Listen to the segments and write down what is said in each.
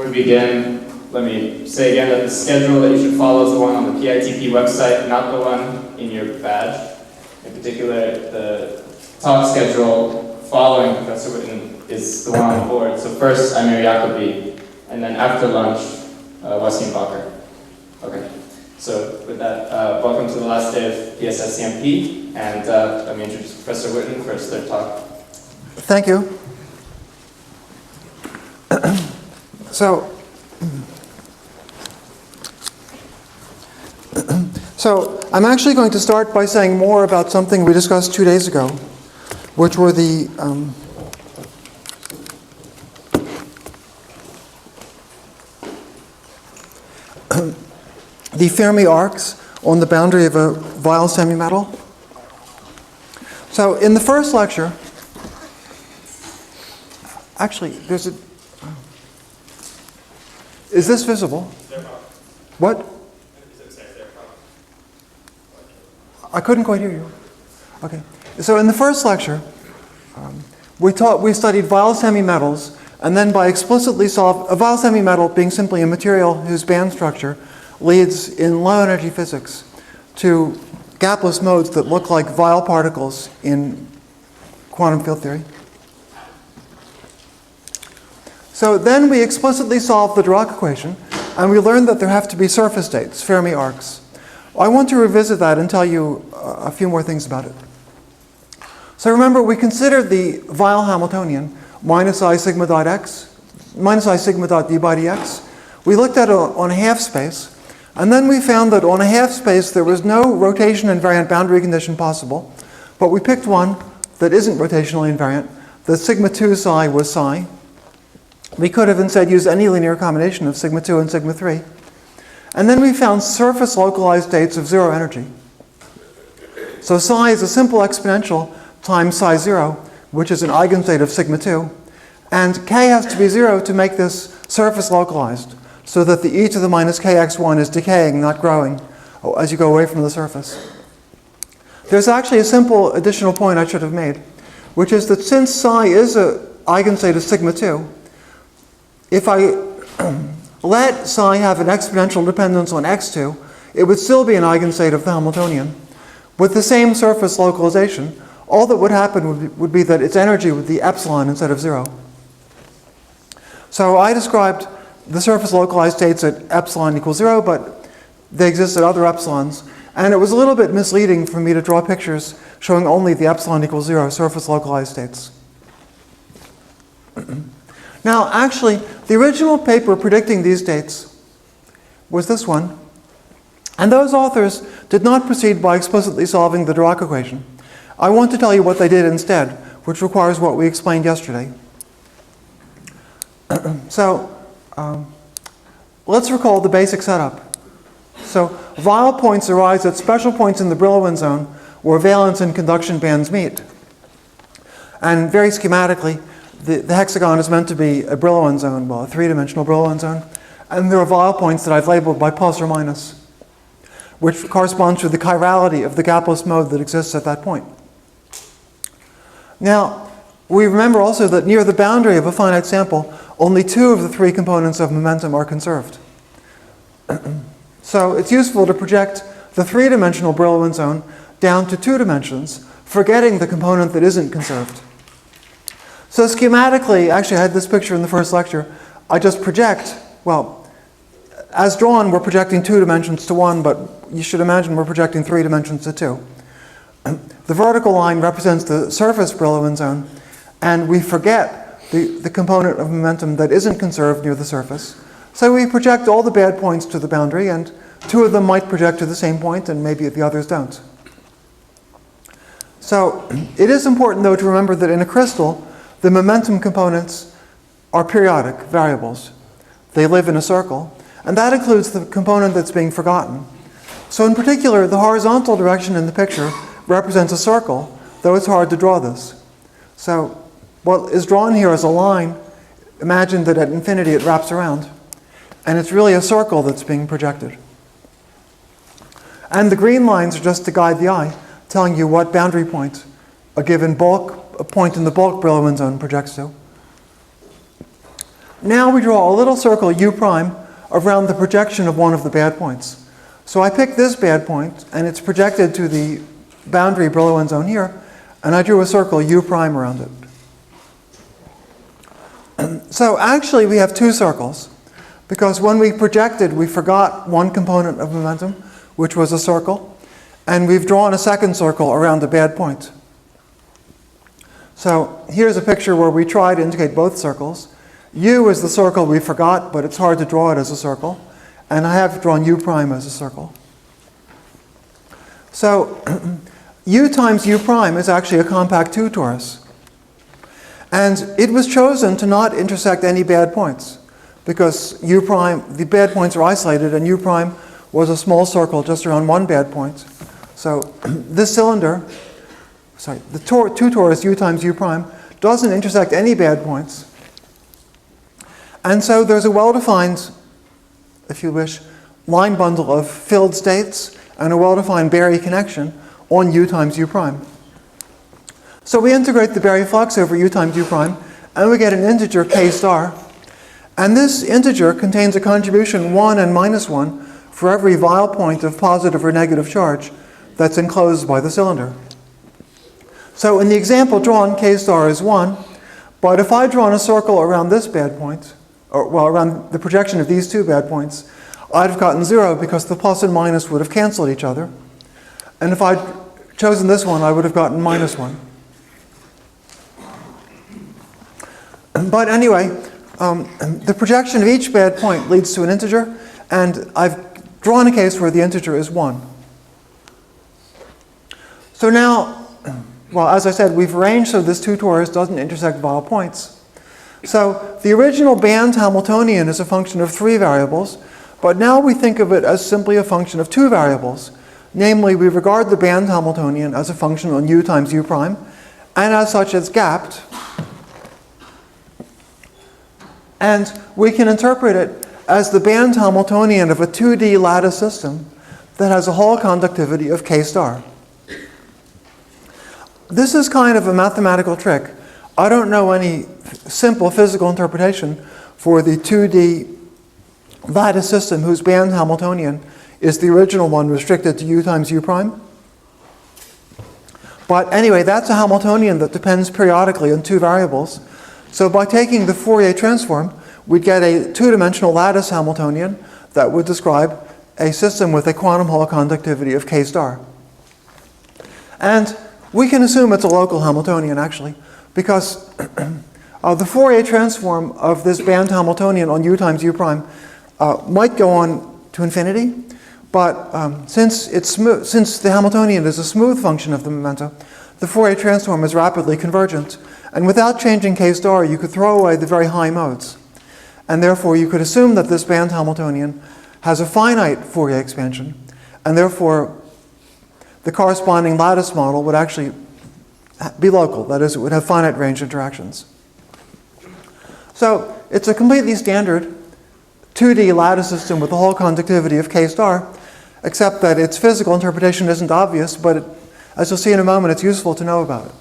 we begin, let me say again that the schedule that you should follow is the one on the PITP website, not the one in your badge. In particular, the talk schedule following Professor Witten is the one on the board. So first, Amir Jacobi, and then after lunch, Wasim Bakr. Okay, so with that, welcome to the last day of PSSCMP, and let me introduce Professor Witten for his third talk. Thank you. So I'm actually going to start by saying more about something we discussed 2 days ago, which were the Fermi arcs on the boundary of a Weyl semimetal. So in the first lecture, actually, there's a... Is this visible? What? I couldn't quite hear you. Okay. So in the first lecture, we studied Weyl semimetals, and then by explicitly solve a Weyl semimetal being simply a material whose band structure leads in low energy physics to gapless modes that look like Weyl particles in quantum field theory. So then we explicitly solved the Dirac equation, and we learned that there have to be surface states, Fermi arcs. I want to revisit that and tell you a few more things about it. So remember, we considered the Weyl Hamiltonian minus I sigma dot x, minus I sigma dot d by dx. We looked at it on a half space, and then we found that on a half space there was no rotation invariant boundary condition possible, but we picked one that isn't rotationally invariant, that sigma 2 psi was psi. We could have instead used any linear combination of sigma 2 and sigma 3. And then we found surface localized states of zero energy. So psi is a simple exponential times psi 0, which is an eigenstate of sigma 2. And k has to be 0 to make this surface localized, so that the e to the minus kx1 is decaying, not growing, as you go away from the surface. There's actually a simple additional point I should have made, which is that since psi is an eigenstate of sigma 2, if I let psi have an exponential dependence on x2, it would still be an eigenstate of the Hamiltonian. With the same surface localization, all that would happen would be that its energy would be epsilon instead of 0. So I described the surface localized states at epsilon equals 0, but they exist at other epsilons. And it was a little bit misleading for me to draw pictures showing only the epsilon equals 0 surface localized states. Now, actually, the original paper predicting these dates was this one. And those authors did not proceed by explicitly solving the Dirac equation. I want to tell you what they did instead, which requires what we explained yesterday. So, let's recall the basic setup. So, Weyl points arise at special points in the Brillouin zone where valence and conduction bands meet. And very schematically, the hexagon is meant to be a Brillouin zone, well, a three-dimensional Brillouin zone. And there are Weyl points that I've labeled by plus or minus, which corresponds to the chirality of the gapless mode that exists at that point. Now, we remember also that near the boundary of a finite sample, only 2 of the 3 components of momentum are conserved. So it's useful to project the three-dimensional Brillouin zone down to 2 dimensions, forgetting the component that isn't conserved. So schematically, actually I had this picture in the first lecture, I just project, well, as drawn we're projecting 2 dimensions to 1, but you should imagine we're projecting 3 dimensions to 2. The vertical line represents the surface Brillouin zone, and we forget the component of momentum that isn't conserved near the surface. So we project all the bad points to the boundary, and 2 of them might project to the same point, and maybe the others don't. So it is important, though, to remember that in a crystal, the momentum components are periodic variables. They live in a circle, and that includes the component that's being forgotten. So in particular, the horizontal direction in the picture represents a circle, though it's hard to draw this. So what is drawn here is a line. Imagine that at infinity it wraps around, and it's really a circle that's being projected. And the green lines are just to guide the eye, telling you what boundary point a given bulk, a point in the bulk Brillouin zone projects to. Now we draw a little circle U prime around the projection of one of the bad points. So I pick this bad point, and it's projected to the boundary Brillouin zone here, and I drew a circle U prime around it. So actually we have two circles, because when we projected, we forgot one component of momentum, which was a circle, and we've drawn a second circle around the bad point. So here's a picture where we try to indicate both circles. U is the circle we forgot, but it's hard to draw it as a circle. And I have drawn U prime as a circle. So U times U prime is actually a compact 2 torus. And it was chosen to not intersect any bad points, because U prime, the bad points are isolated, and U prime was a small circle just around one bad point. So this cylinder, the 2 torus U times U prime, doesn't intersect any bad points. And so there's a well-defined, if you wish, line bundle of filled states and a well-defined Berry connection on U times U prime. So we integrate the Berry flux over U times U prime, and we get an integer k star. And this integer contains a contribution 1 and minus 1 for every Weyl point of positive or negative charge that's enclosed by the cylinder. So in the example drawn, k star is 1, but if I'd drawn a circle around this bad point, or well, around the projection of these two bad points, I'd have gotten 0 because the plus and minus would have canceled each other. And if I'd chosen this one, I would have gotten minus 1. But anyway, the projection of each bad point leads to an integer, and I've drawn a case where the integer is 1. So now, well, as I said, we've arranged so this 2 torus doesn't intersect Weyl points. So the original band Hamiltonian is a function of 3 variables, but now we think of it as simply a function of 2 variables. Namely, we regard the band Hamiltonian as a function on U times U prime, and as such it's gapped. And we can interpret it as the band Hamiltonian of a 2D lattice system that has a Hall conductivity of k star. This is kind of a mathematical trick. I don't know any simple physical interpretation for the 2D lattice system whose band Hamiltonian is the original one restricted to U times U prime. But anyway, that's a Hamiltonian that depends periodically on 2 variables. So by taking the Fourier transform, we'd get a 2-dimensional lattice Hamiltonian that would describe a system with a quantum Hall conductivity of k star. And we can assume it's a local Hamiltonian, actually, because the Fourier transform of this band Hamiltonian on U times U prime might go on to infinity, but since the Hamiltonian is a smooth function of the momenta, the Fourier transform is rapidly convergent. And without changing k star, you could throw away the very high modes. And therefore, you could assume that this band Hamiltonian has a finite Fourier expansion, and therefore the corresponding lattice model would actually be local. That is, it would have finite range interactions. So it's a completely standard 2D lattice system with a Hall conductivity of k star, except that its physical interpretation isn't obvious, but as you'll see in a moment, it's useful to know about it.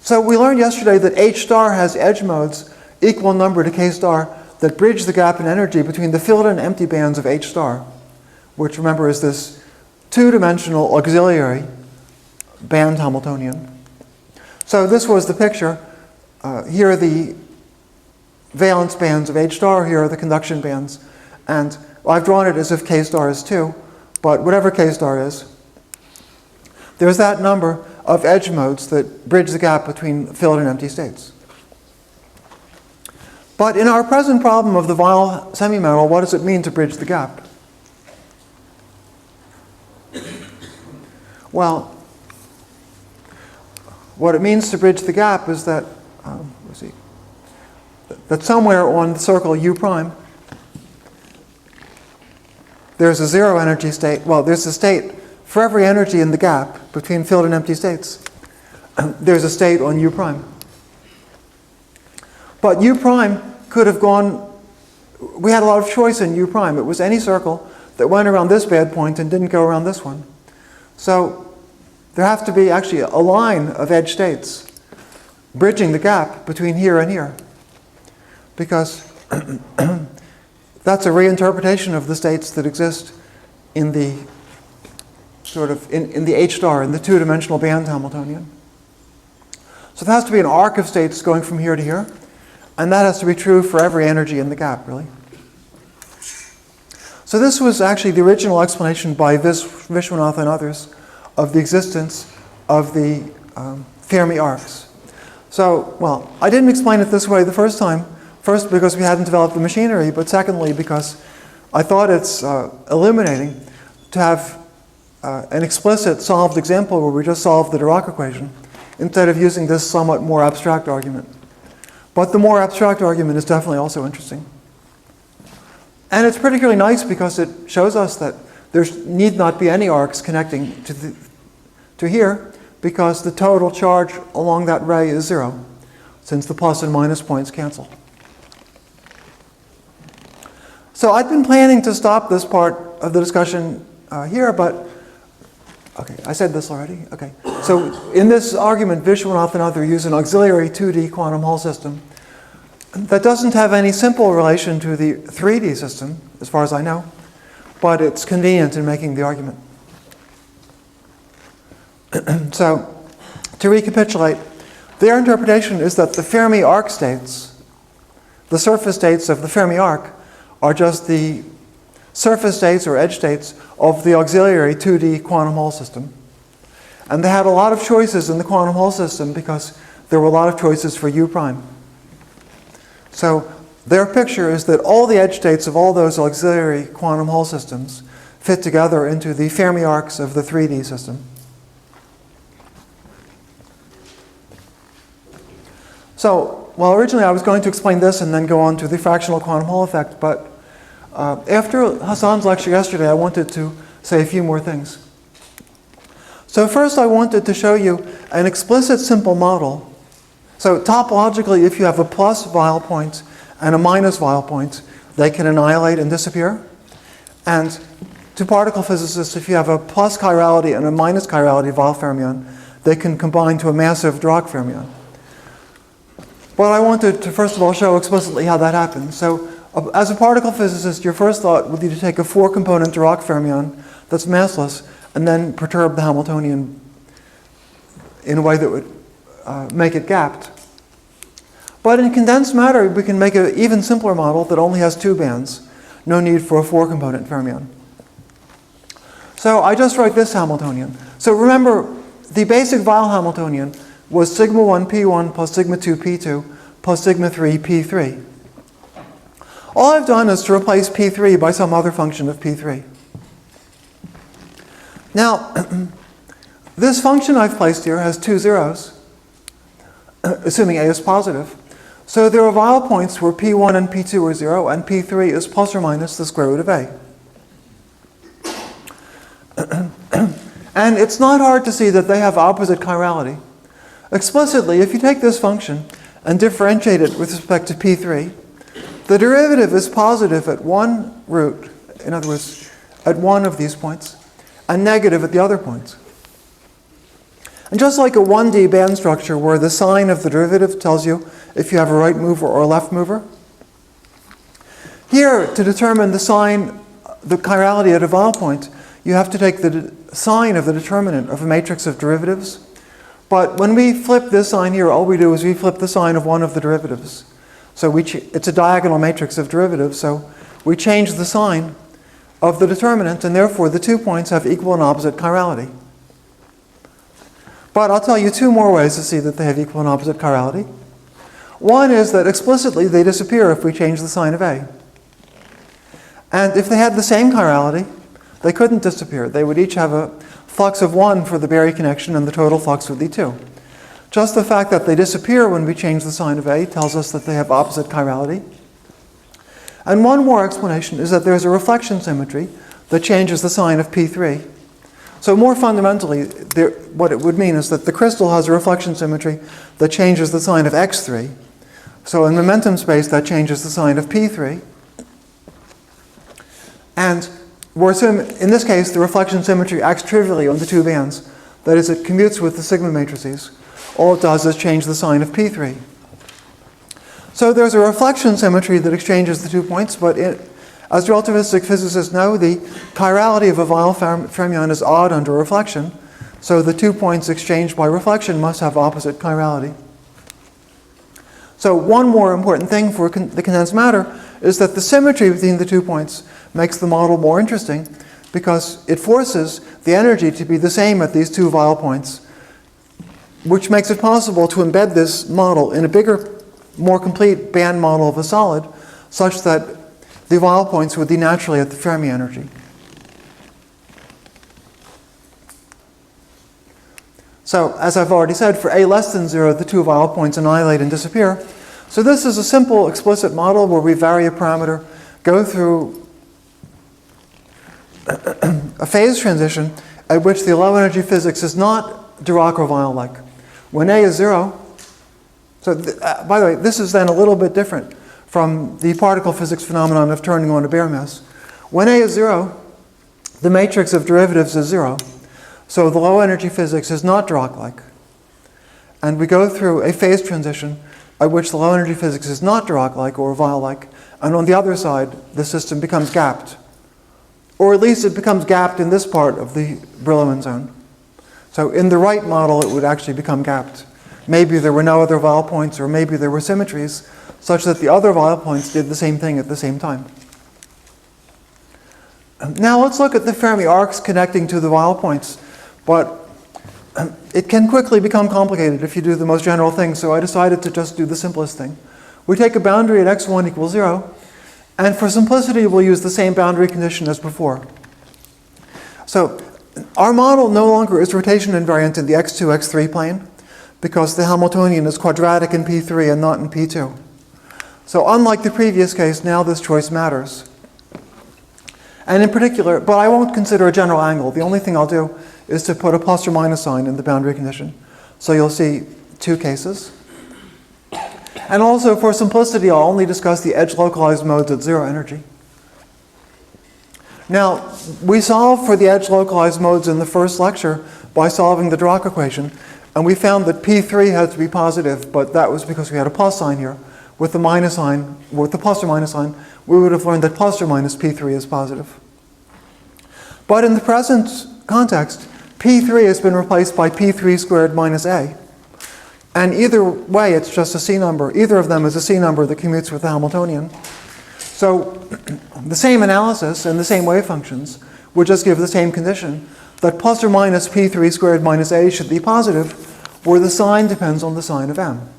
So we learned yesterday that H star has edge modes equal number to k star that bridge the gap in energy between the filled and empty bands of H star, which remember is this 2-dimensional auxiliary band Hamiltonian. So this was the picture. Here are the valence bands of H star, here are the conduction bands. And I've drawn it as if k star is 2, but whatever k star is, there's that number of edge modes that bridge the gap between filled and empty states. But in our present problem of the Weyl semimetal, what does it mean to bridge the gap? Well, what it means to bridge the gap is that, that somewhere on the circle U prime, there's a 0 energy state. Well, there's a state for every energy in the gap between filled and empty states. There's a state on U prime. But U prime could have gone, we had a lot of choice in U prime. It was any circle that went around this bad point and didn't go around this one. So there has to be actually a line of edge states bridging the gap between here and here. because that's a reinterpretation of the states that exist in the in the H star, in the two-dimensional band Hamiltonian. So there has to be an arc of states going from here to here, and that has to be true for every energy in the gap, really. So this was actually the original explanation by Vishwanath and others of the existence of the Fermi arcs. So, well, I didn't explain it this way the first time. First, because we hadn't developed the machinery, but secondly, because I thought it's illuminating to have an explicit solved example where we just solve the Dirac equation instead of using this somewhat more abstract argument. But the more abstract argument is definitely also interesting. And it's particularly nice because it shows us that there need not be any arcs connecting to here, because the total charge along that ray is 0, since the plus and minus points cancel. So I've been planning to stop this part of the discussion here, but okay, I said this already. Okay, so in this argument, Vishwanath and others use an auxiliary 2D quantum Hall system that doesn't have any simple relation to the 3D system, as far as I know, but it's convenient in making the argument. So, to recapitulate, their interpretation is that the Fermi arc states, the surface states of the Fermi arc, are just the surface states or edge states of the auxiliary 2D quantum Hall system. And they had a lot of choices in the quantum Hall system because there were a lot of choices for U prime. So their picture is that all the edge states of all those auxiliary quantum Hall systems fit together into the Fermi arcs of the 3D system. So, well, originally I was going to explain this and then go on to the fractional quantum Hall effect, but after Hassan's lecture yesterday, I wanted to say a few more things. So first I wanted to show you an explicit simple model. So topologically, if you have a plus Weyl point and a minus Weyl point, they can annihilate and disappear. And to particle physicists, if you have a plus chirality and a minus chirality Weyl fermion, they can combine to a massive Dirac fermion. But I wanted to first of all show explicitly how that happens. So as a particle physicist, your first thought would be to take a 4-component Dirac fermion that's massless and then perturb the Hamiltonian in a way that would make it gapped. But in condensed matter, we can make an even simpler model that only has 2 bands. No need for a 4-component fermion. So I just write this Hamiltonian. So remember, the basic Weyl Hamiltonian was sigma 1 p1 plus sigma 2 p2 plus sigma 3 p3. All I've done is to replace p3 by some other function of p3. Now, this function I've placed here has 2 zeros, assuming A is positive. So there are Weyl points where p1 and p2 are 0, and p3 is plus or minus the square root of A. And it's not hard to see that they have opposite chirality. Explicitly, if you take this function and differentiate it with respect to p3, the derivative is positive at one root, in other words, at one of these points, and negative at the other points. And just like a 1D band structure where the sign of the derivative tells you if you have a right mover or a left mover, here, to determine the sign, the chirality at a Weyl point, you have to take the sign of the determinant of a matrix of derivatives. But when we flip this sign here, all we do is we flip the sign of one of the derivatives. So it's a diagonal matrix of derivatives, so we change the sign of the determinant, and therefore the 2 points have equal and opposite chirality. But I'll tell you 2 more ways to see that they have equal and opposite chirality. One is that explicitly they disappear if we change the sign of A. And if they had the same chirality, they couldn't disappear. They would each have a flux of 1 for the Berry connection, and the total flux would be 2. Just the fact that they disappear when we change the sign of A tells us that they have opposite chirality. And one more explanation is that there's a reflection symmetry that changes the sign of P3. So more fundamentally, what it would mean is that the crystal has a reflection symmetry that changes the sign of X3. So in momentum space, that changes the sign of P3. And we're assuming, in this case, the reflection symmetry acts trivially on the 2 bands. That is, it commutes with the sigma matrices. All it does is change the sign of P3. So there's a reflection symmetry that exchanges the 2 points, but as relativistic physicists know, the chirality of a Weyl fermion is odd under reflection, so the 2 points exchanged by reflection must have opposite chirality. So one more important thing for the condensed matter is that the symmetry between the 2 points makes the model more interesting because it forces the energy to be the same at these 2 Weyl points, which makes it possible to embed this model in a bigger, more complete band model of a solid, such that the Weyl points would be naturally at the Fermi energy. So, as I've already said, for a less than 0, the 2 Weyl points annihilate and disappear. So this is a simple explicit model where we vary a parameter, go through a phase transition at which the low energy physics is not Dirac or Weyl-like. When A is 0, so by the way, this is then a little bit different from the particle physics phenomenon of turning on a bare mass. When A is 0, the matrix of derivatives is 0. So the low energy physics is not Dirac-like. And we go through a phase transition at which the low energy physics is not Dirac-like or Weyl-like, and on the other side, the system becomes gapped. Or at least it becomes gapped in this part of the Brillouin zone. So in the right model, it would actually become gapped. Maybe there were no other Weyl points, or maybe there were symmetries, such that the other Weyl points did the same thing at the same time. Now let's look at the Fermi arcs connecting to the Weyl points. But it can quickly become complicated if you do the most general thing, so I decided to just do the simplest thing. We take a boundary at x1 equals 0, and for simplicity, we'll use the same boundary condition as before. So our model no longer is rotation invariant in the x2, x3 plane, because the Hamiltonian is quadratic in P3 and not in P2. So unlike the previous case, now this choice matters. And in particular, but I won't consider a general angle. The only thing I'll do is to put a plus or minus sign in the boundary condition. So you'll see 2 cases. And also, for simplicity, I'll only discuss the edge-localized modes at 0 energy. Now, we solved for the edge-localized modes in the first lecture by solving the Dirac equation, and we found that P3 had to be positive, but that was because we had a plus sign here. With the minus sign, with the plus or minus sign, we would have learned that plus or minus P3 is positive. But in the present context, P3 has been replaced by P3 squared minus A. And either way, it's just a C number. Either of them is a C number that commutes with the Hamiltonian. So the same analysis and the same wave functions would just give the same condition that plus or minus P3 squared minus A should be positive, where the sign depends on the sign of M.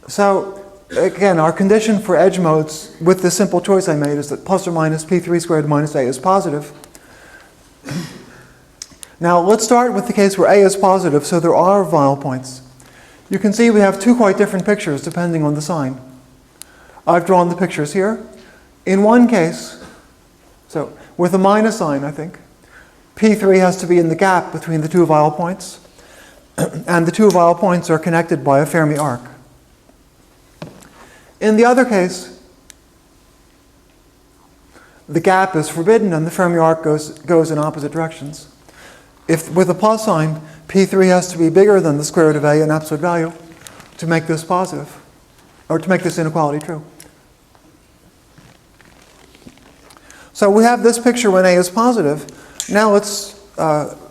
So again, our condition for edge modes with the simple choice I made is that plus or minus P3 squared minus A is positive. Now let's start with the case where A is positive, so there are Weyl points. You can see we have 2 quite different pictures depending on the sign. I've drawn the pictures here. In one case, so with a minus sign, I think, P3 has to be in the gap between the 2 Weyl points, and the 2 Weyl points are connected by a Fermi arc. In the other case, the gap is forbidden and the Fermi arc goes in opposite directions. If with a plus sign, P3 has to be bigger than the square root of A in absolute value to make this positive, or to make this inequality true. So we have this picture when A is positive. Now let's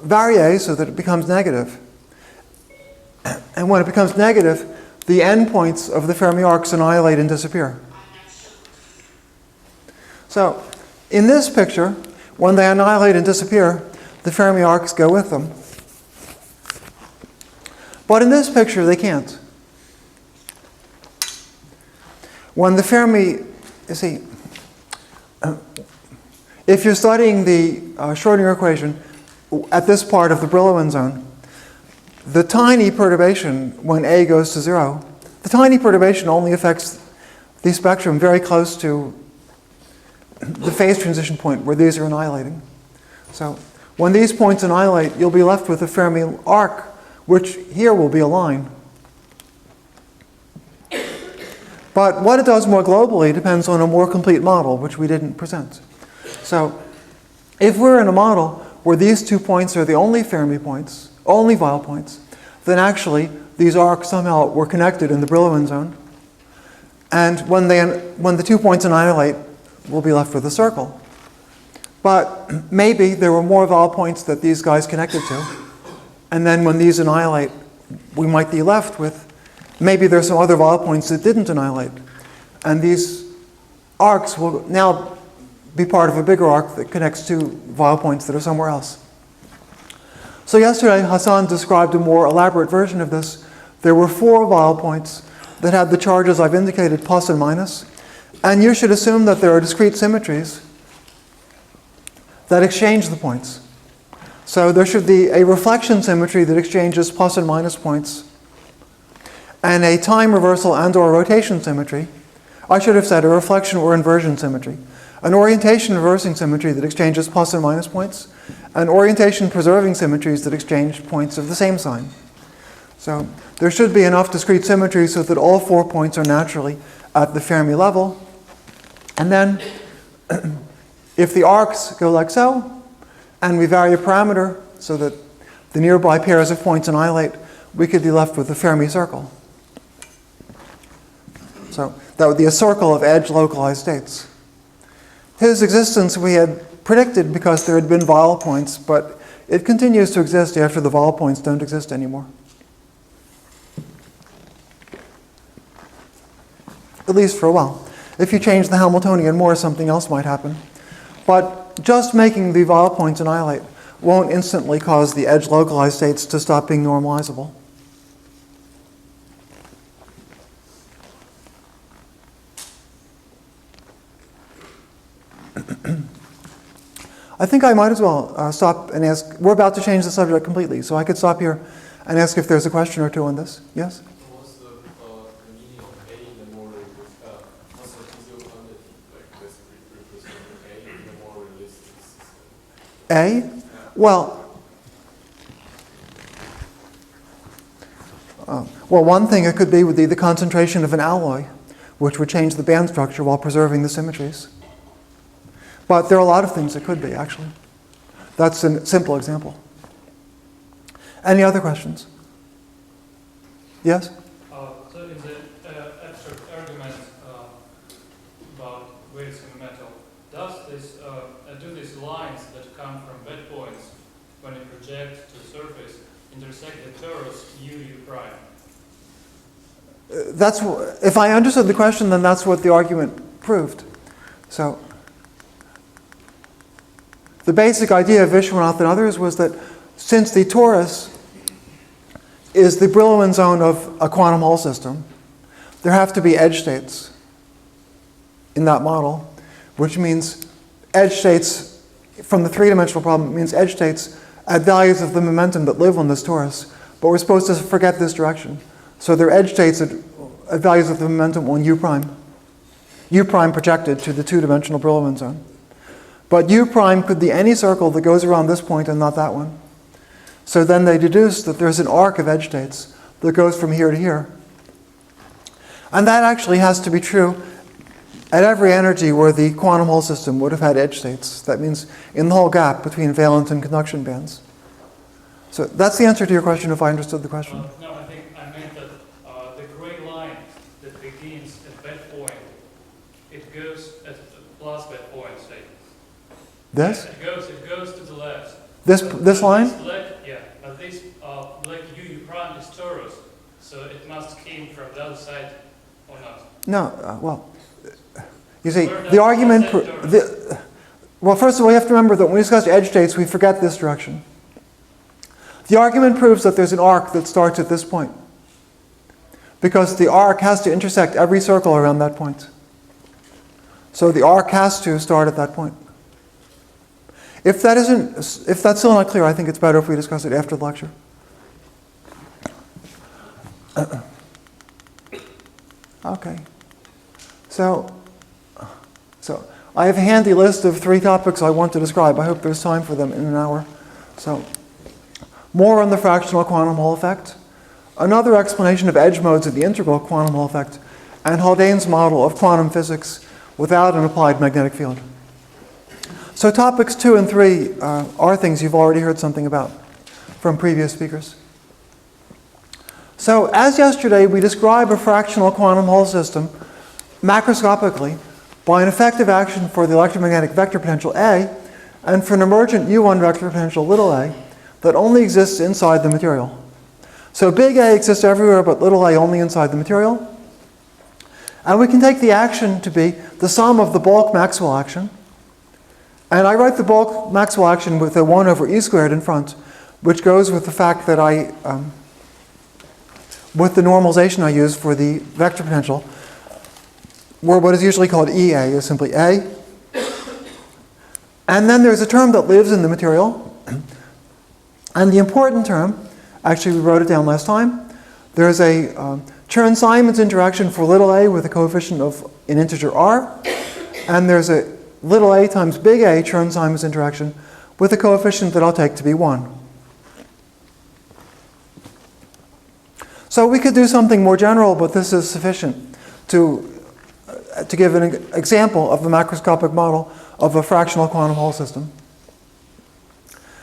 vary A so that it becomes negative. And when it becomes negative, the endpoints of the Fermi arcs annihilate and disappear. So in this picture, when they annihilate and disappear, the Fermi arcs go with them. But in this picture, they can't. When the Fermi, you see, if you're studying the Schrodinger equation at this part of the Brillouin zone, the tiny perturbation when A goes to 0, the tiny perturbation only affects the spectrum very close to the phase transition point where these are annihilating. So when these points annihilate, you'll be left with a Fermi arc, which here will be a line. But what it does more globally depends on a more complete model, which we didn't present. So if we're in a model where these 2 points are the only Fermi points, only Weyl points, then actually these arcs somehow were connected in the Brillouin zone. And when the 2 points annihilate, we'll be left with a circle. But maybe there were more vowel points that these guys connected to. And then when these annihilate, we might be left with, maybe there's some other vowel points that didn't annihilate. And these arcs will now be part of a bigger arc that connects to vowel points that are somewhere else. So yesterday, Hassan described a more elaborate version of this. There were 4 vowel points that had the charges I've indicated, plus and minus. And you should assume that there are discrete symmetries that exchange the points. So there should be a reflection symmetry that exchanges plus and minus points, and a time reversal and or rotation symmetry. I should have said a reflection or inversion symmetry. An orientation reversing symmetry that exchanges plus and minus points, and orientation preserving symmetries that exchange points of the same sign. So there should be enough discrete symmetry so that all 4 points are naturally at the Fermi level. And then if the arcs go like so, and we vary a parameter so that the nearby pairs of points annihilate, we could be left with a Fermi circle. So that would be a circle of edge localized states. His existence we had predicted because there had been vowel points, but it continues to exist after the vowel points don't exist anymore. At least for a while. If you change the Hamiltonian more, something else might happen. But just making the vowel points annihilate won't instantly cause the edge localized states to stop being normalizable. I think I might as well stop and ask. We're about to change the subject completely, so I could stop here and ask if there's a question or two on this. Yes? What's the meaning of A in the more what's the physical quantity, like this representing A in a more realistic system? A? Well, one thing it could be would be the concentration of an alloy, which would change the band structure while preserving the symmetries. But there are a lot of things it could be, actually. That's a simple example. Any other questions? Yes? So in the abstract argument about weights in metal, do these lines that come from bed points, when you project to the surface, intersect the torus U prime? If I understood the question, then that's what the argument proved. So the basic idea of Vishwanath and others was that since the torus is the Brillouin zone of a quantum Hall system, there have to be edge states in that model, which means edge states from the three-dimensional problem means edge states at values of the momentum that live on this torus, but we're supposed to forget this direction. So they're edge states at values of the momentum on U prime projected to the two-dimensional Brillouin zone. But U prime could be any circle that goes around this point and not that one. So then they deduced that there's an arc of edge states that goes from here to here. And that actually has to be true at every energy where the quantum Hall system would have had edge states. That means in the whole gap between valence and conduction bands. So that's the answer to your question, if I understood the question. No, I think I meant that the gray line that begins at bed point, it goes at the plus bed point, say. This? It goes to the left. This line? This black, yeah, but this black U prime is torus, so it must came from the other side or not? No, well, you see, the argument, well, first of all, you have to remember that when we discuss edge states, we forget this direction. The argument proves that there's an arc that starts at this point, because the arc has to intersect every circle around that point. So the arc has to start at that point. If that's still not clear, I think it's better if we discuss it after the lecture. Okay. So I have a handy list of 3 topics I want to describe. I hope there's time for them in an hour. So more on the fractional quantum Hall effect, another explanation of edge modes of the integral quantum Hall effect, and Haldane's model of quantum physics without an applied magnetic field. So topics 2 and 3 are things you've already heard something about from previous speakers. So as yesterday, we describe a fractional quantum Hall system macroscopically by an effective action for the electromagnetic vector potential A and for an emergent U1 vector potential little a that only exists inside the material. So big A exists everywhere, but little a only inside the material. And we can take the action to be the sum of the bulk Maxwell action. And I write the bulk Maxwell action with a 1 over e squared in front, which goes with the fact that with the normalization I use for the vector potential, where what is usually called EA is simply A. And then there's a term that lives in the material. And the important term, actually we wrote it down last time, there's a Chern-Simons interaction for little a with a coefficient of an integer r, and there's a little a times big A Chern-Simons interaction with a coefficient that I'll take to be 1. So we could do something more general, but this is sufficient to give an example of the macroscopic model of a fractional quantum Hall system.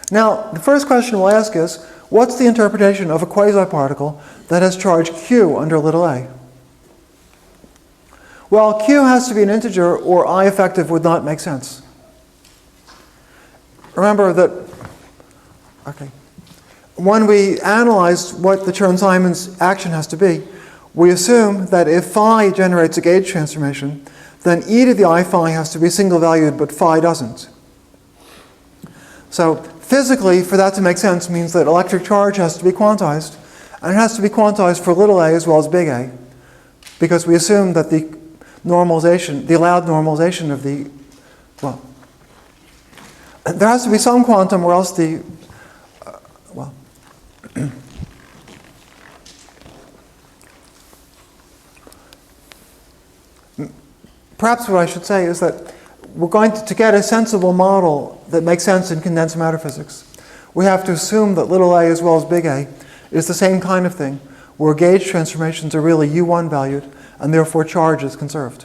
Now, the first question we'll ask is, what's the interpretation of a quasi-particle that has charge q under little a? Well, q has to be an integer or I effective would not make sense. Remember that, when we analyze what the Chern-Simons action has to be, we assume that if phi generates a gauge transformation, then e to the I phi has to be single valued, but phi doesn't. So physically, for that to make sense means that electric charge has to be quantized, and it has to be quantized for little a as well as big A, because we assume that the normalization, the allowed normalization of the, well, there has to be some quantum or else the, perhaps what I should say is that we're going to get a sensible model that makes sense in condensed matter physics. We have to assume that little a as well as big A is the same kind of thing, where gauge transformations are really U1 valued, and therefore charge is conserved.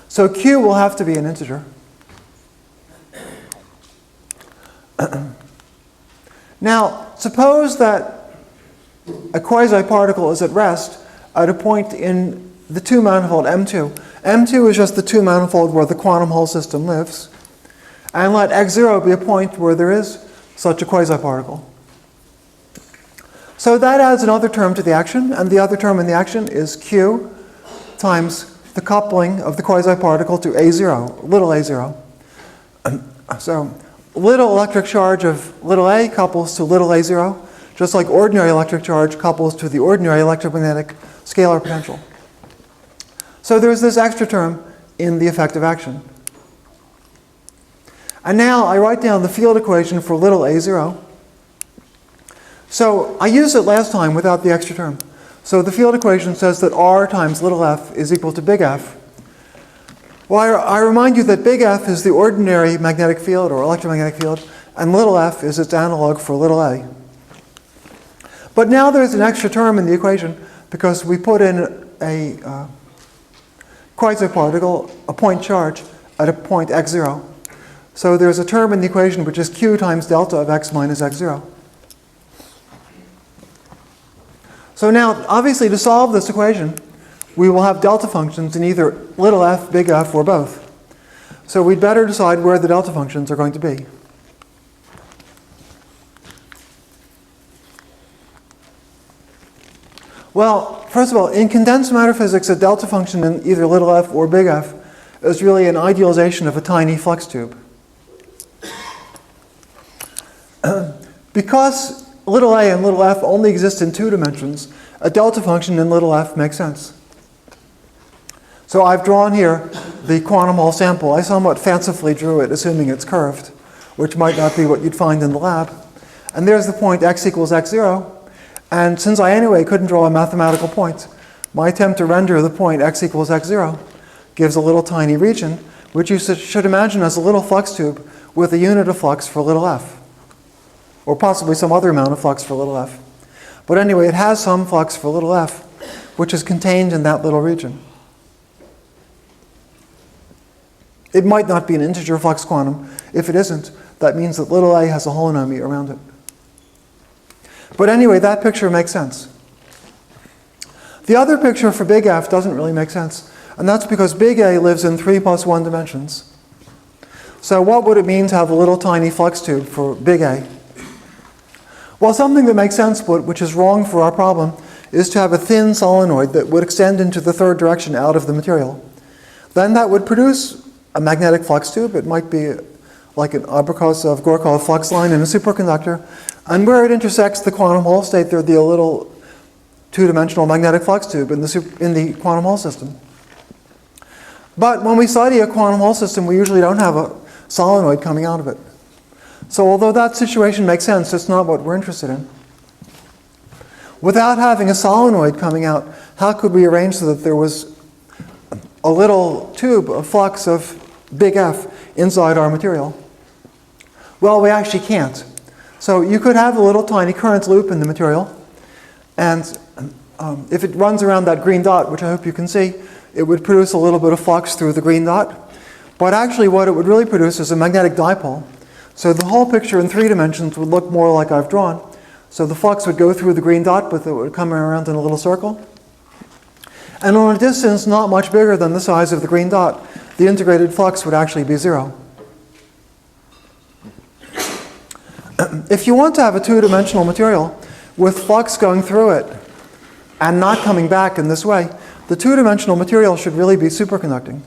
So Q will have to be an integer. Now, suppose that a quasi-particle is at rest at a point in the 2-manifold M2. M2 is just the 2-manifold where the quantum Hall system lives. And let x0 be a point where there is such a quasi-particle. So that adds another term to the action, and the other term in the action is q times the coupling of the quasi-particle to a0, little a0. So little electric charge of little a couples to little a0, just like ordinary electric charge couples to the ordinary electromagnetic scalar potential. So there's this extra term in the effective action. And now I write down the field equation for little a0. So I used it last time without the extra term. So the field equation says that r times little f is equal to big F. Well, I remind you that big F is the ordinary magnetic field or electromagnetic field, and little f is its analog for little a. But now there's an extra term in the equation because we put in a quasi-particle, a point charge, at a point x0. So there's a term in the equation which is q times delta of x minus x0. So now, obviously, to solve this equation, we will have delta functions in either little f, big F, or both. So we'd better decide where the delta functions are going to be. Well, first of all, in condensed matter physics, a delta function in either little f or big F is really an idealization of a tiny flux tube. Because little a and little f only exist in 2 dimensions, a delta function in little f makes sense. So I've drawn here the quantum Hall sample. I somewhat fancifully drew it, assuming it's curved, which might not be what you'd find in the lab. And there's the point x equals x0. And since I anyway couldn't draw a mathematical point, my attempt to render the point x equals x0 gives a little tiny region, which you should imagine as a little flux tube with a unit of flux for little f. Or possibly some other amount of flux for little f. But anyway, it has some flux for little f, which is contained in that little region. It might not be an integer flux quantum. If it isn't, that means that little a has a holonomy around it. But anyway, that picture makes sense. The other picture for big F doesn't really make sense, and that's because big A lives in 3 + 1 dimensions. So what would it mean to have a little tiny flux tube for big A? Well, something that makes sense, but which is wrong for our problem, is to have a thin solenoid that would extend into the third direction out of the material. Then that would produce a magnetic flux tube. It might be like an Abrikosov-Gorkov flux line in a superconductor. And where it intersects the quantum Hall state, there'd be a little two-dimensional magnetic flux tube in the quantum Hall system. But when we study a quantum Hall system, we usually don't have a solenoid coming out of it. So although that situation makes sense, it's not what we're interested in. Without having a solenoid coming out, how could we arrange so that there was a little tube, a flux of big F inside our material? Well, we actually can't. So you could have a little tiny current loop in the material, and if it runs around that green dot, which I hope you can see, it would produce a little bit of flux through the green dot. But actually what it would really produce is a magnetic dipole. So the whole picture in 3 dimensions would look more like I've drawn. So the flux would go through the green dot, but it would come around in a little circle. And on a distance not much bigger than the size of the green dot, the integrated flux would actually be 0. If you want to have a 2-dimensional material with flux going through it and not coming back in this way, the 2-dimensional material should really be superconducting.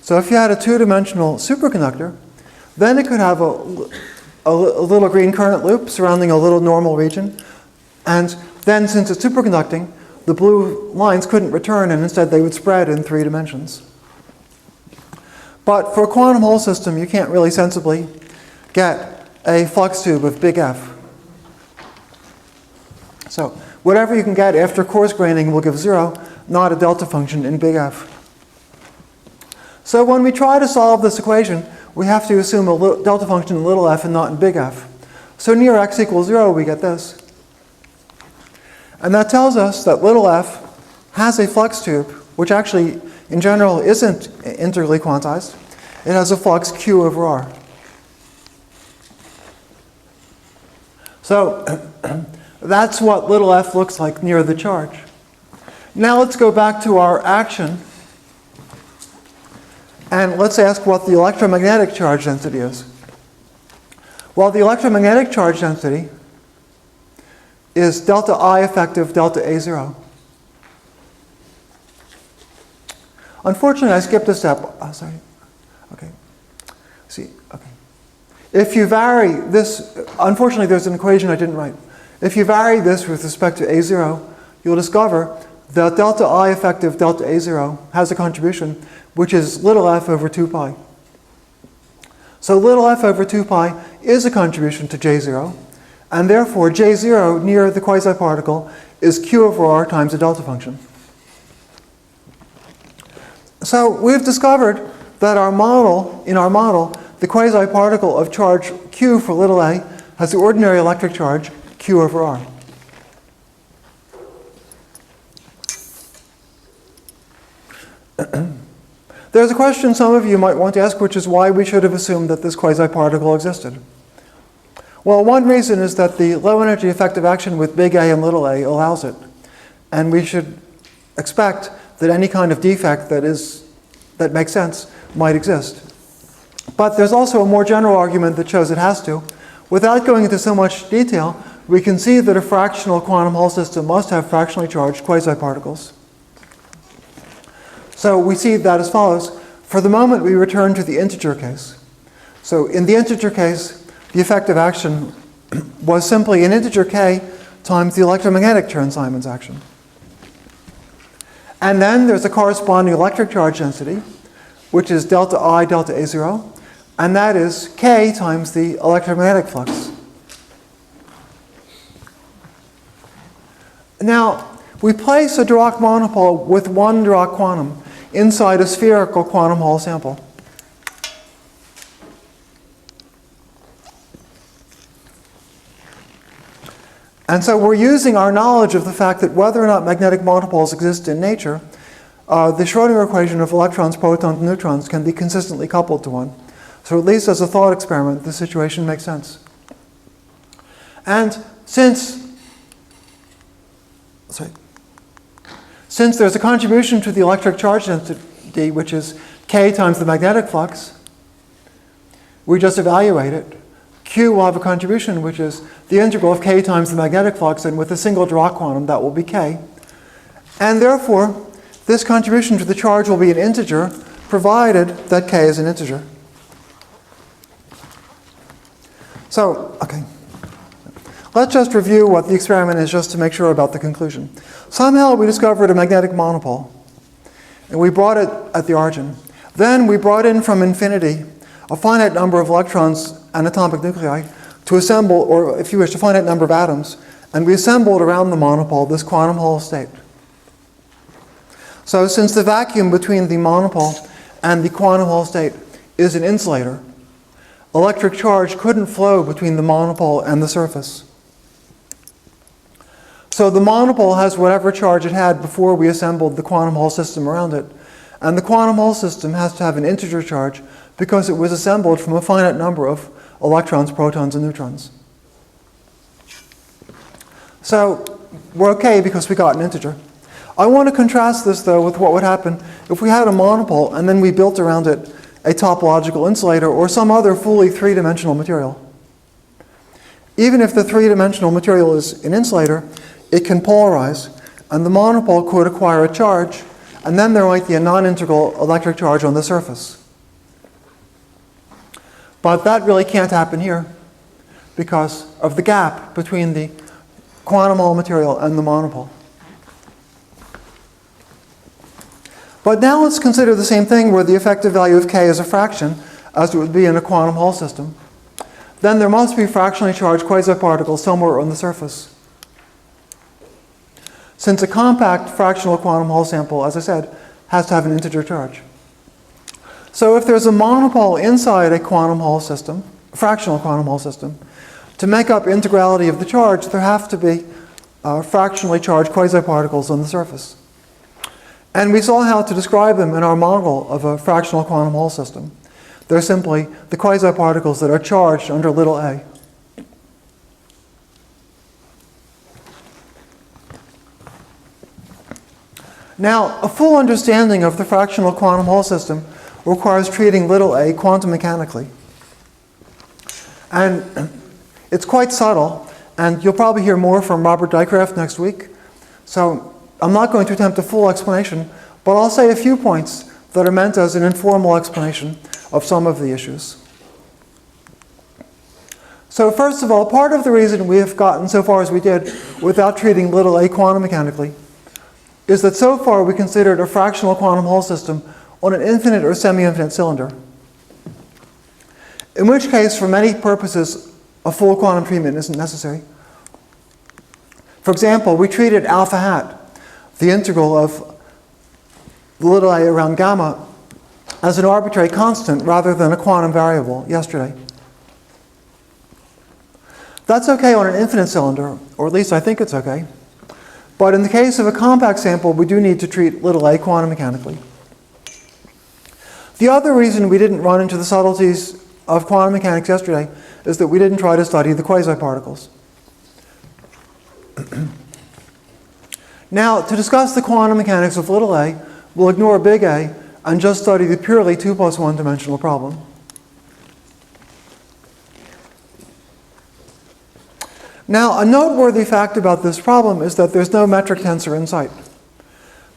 So if you had a 2-dimensional superconductor, then it could have a little green current loop surrounding a little normal region. And then since it's superconducting, the blue lines couldn't return, and instead they would spread in 3 dimensions. But for a quantum Hall system, you can't really sensibly get a flux tube of big F. So whatever you can get after coarse graining will give 0, not a delta function in big F. So when we try to solve this equation, we have to assume a delta function in little f and not in big F. So near x equals 0, we get this. And that tells us that little f has a flux tube, which actually, in general, isn't integrally quantized. It has a flux q over r. So that's what little f looks like near the charge. Now let's go back to our action. And let's ask what the electromagnetic charge density is. Well, the electromagnetic charge density is delta I effective delta A0. Unfortunately, I skipped a step. Oh, sorry. Okay. See, okay. If you vary this, unfortunately, there's an equation I didn't write. If you vary this with respect to A0, you'll discover that delta I effective delta A0 has a contribution, which is little f over 2 pi. So little f over 2 pi is a contribution to J0, and therefore J0 near the quasi-particle is q over r times a delta function. So we've discovered that in our model, the quasi-particle of charge q for little a has the ordinary electric charge q over r. There's a question some of you might want to ask, which is why we should have assumed that this quasi-particle existed. Well, one reason is that the low-energy effective action with big A and little a allows it. And we should expect that any kind of defect that makes sense might exist. But there's also a more general argument that shows it has to. Without going into so much detail, we can see that a fractional quantum Hall system must have fractionally charged quasi-particles. So we see that as follows. For the moment, we return to the integer case. So in the integer case, the effective action was simply an integer k times the electromagnetic Chern-Simons action. And then there's a corresponding electric charge density, which is delta I delta A0, and that is k times the electromagnetic flux. Now, we place a Dirac monopole with one Dirac quantum inside a spherical quantum Hall sample. And so we're using our knowledge of the fact that whether or not magnetic monopoles exist in nature, the Schrödinger equation of electrons, protons, and neutrons can be consistently coupled to one. So at least as a thought experiment, this situation makes sense. And since there's a contribution to the electric charge density, which is K times the magnetic flux, we just evaluate it. Q will have a contribution, which is the integral of K times the magnetic flux, and with a single Dirac quantum, that will be K. And therefore, this contribution to the charge will be an integer, provided that K is an integer. So, okay. Let's just review what the experiment is just to make sure about the conclusion. Somehow we discovered a magnetic monopole, and we brought it at the origin. Then we brought in from infinity a finite number of electrons and atomic nuclei to assemble, or if you wish, a finite number of atoms, and we assembled around the monopole this quantum Hall state. So since the vacuum between the monopole and the quantum Hall state is an insulator, electric charge couldn't flow between the monopole and the surface. So the monopole has whatever charge it had before we assembled the quantum Hall system around it. And the quantum Hall system has to have an integer charge because it was assembled from a finite number of electrons, protons, and neutrons. So we're okay because we got an integer. I want to contrast this, though, with what would happen if we had a monopole and then we built around it a topological insulator or some other fully three-dimensional material. Even if the three-dimensional material is an insulator, it can polarize, and the monopole could acquire a charge, and then there might be a non-integral electric charge on the surface. But that really can't happen here because of the gap between the quantum Hall material and the monopole. But now let's consider the same thing where the effective value of K is a fraction, as it would be in a quantum Hall system. Then there must be fractionally charged quasi-particles somewhere on the surface. Since a compact fractional quantum Hall sample, as I said, has to have an integer charge. So if there's a monopole inside a quantum Hall system, a fractional quantum Hall system, to make up integrality of the charge, there have to be fractionally charged quasi-particles on the surface. And we saw how to describe them in our model of a fractional quantum Hall system. They're simply the quasi-particles that are charged under little a. Now, a full understanding of the fractional quantum Hall system requires treating little a quantum mechanically. And it's quite subtle, and you'll probably hear more from Robert Dykcraft next week. So I'm not going to attempt a full explanation, but I'll say a few points that are meant as an informal explanation of some of the issues. So first of all, part of the reason we have gotten so far as we did without treating little a quantum mechanically is that so far we considered a fractional quantum Hall system on an infinite or semi-infinite cylinder. In which case, for many purposes, a full quantum treatment isn't necessary. For example, we treated alpha hat, the integral of little a around gamma, as an arbitrary constant rather than a quantum variable yesterday. That's okay on an infinite cylinder, or at least I think it's okay. But in the case of a compact sample, we do need to treat little a quantum mechanically. The other reason we didn't run into the subtleties of quantum mechanics yesterday is that we didn't try to study the quasi-particles. Now, to discuss the quantum mechanics of little a, we'll ignore big A and just study the purely 2 plus 1 dimensional problem. Now, a noteworthy fact about this problem is that there's no metric tensor in sight.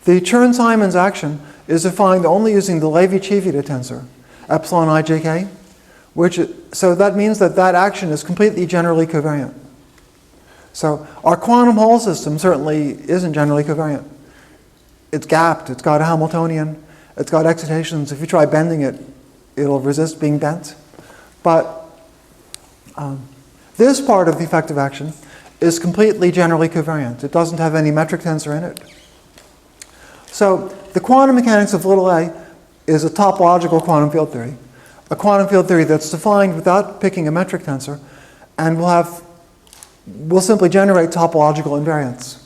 The Chern-Simons action is defined only using the Levi-Civita tensor, epsilon ijk, so that means that that action is completely generally covariant. So our quantum Hall system certainly isn't generally covariant. It's gapped, it's got a Hamiltonian, it's got excitations. If you try bending it, it'll resist being bent. But this part of the effective action is completely generally covariant. It doesn't have any metric tensor in it. So the quantum mechanics of little a is a topological quantum field theory. A quantum field theory that's defined without picking a metric tensor, and will simply generate topological invariants.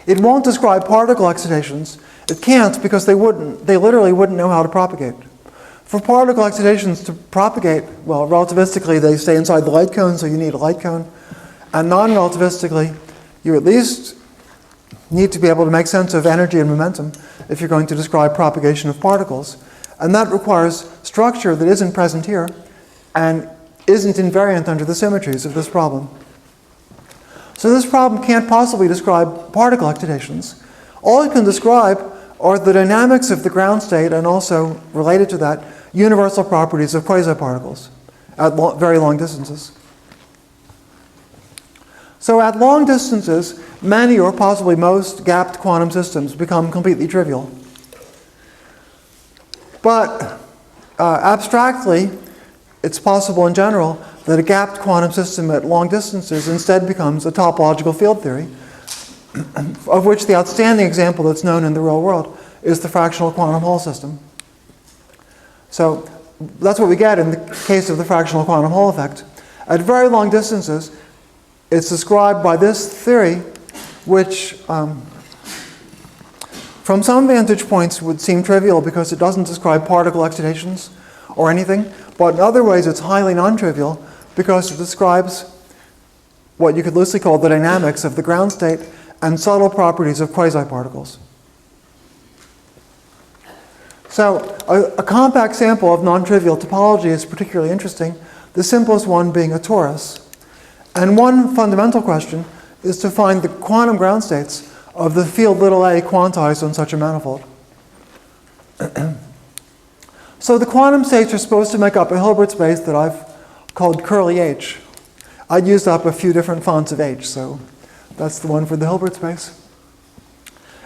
It won't describe particle excitations. It can't because they literally wouldn't know how to propagate. For particle excitations to propagate, well, relativistically they stay inside the light cone, so you need a light cone. And non-relativistically, you at least need to be able to make sense of energy and momentum if you're going to describe propagation of particles. And that requires structure that isn't present here and isn't invariant under the symmetries of this problem. So this problem can't possibly describe particle excitations. All it can describe are the dynamics of the ground state and also, related to that, universal properties of quasi-particles at very long distances. So at long distances, many or possibly most gapped quantum systems become completely trivial. But abstractly, it's possible in general that a gapped quantum system at long distances instead becomes a topological field theory, of which the outstanding example that's known in the real world is the fractional quantum Hall system. So that's what we get in the case of the fractional quantum Hall effect. At very long distances, it's described by this theory, which from some vantage points would seem trivial because it doesn't describe particle excitations or anything, but in other ways it's highly non-trivial because it describes what you could loosely call the dynamics of the ground state and subtle properties of quasi-particles. So a compact sample of non-trivial topology is particularly interesting, the simplest one being a torus. And one fundamental question is to find the quantum ground states of the field little a quantized on such a manifold. So the quantum states are supposed to make up a Hilbert space that I've called curly H. I'd used up a few different fonts of H, so that's the one for the Hilbert space.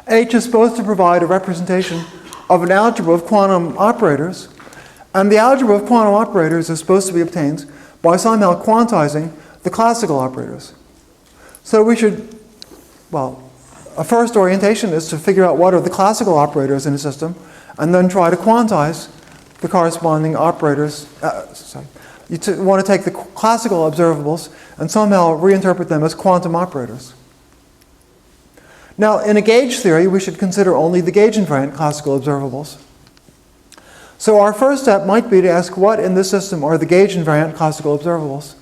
H is supposed to provide a representation of an algebra of quantum operators, and the algebra of quantum operators is supposed to be obtained by somehow quantizing the classical operators. So we should, well, a first orientation is to figure out what are the classical operators in a system, and then try to quantize the corresponding operators. You want to take the classical observables and somehow reinterpret them as quantum operators. Now, in a gauge theory, we should consider only the gauge-invariant classical observables. So our first step might be to ask what in this system are the gauge-invariant classical observables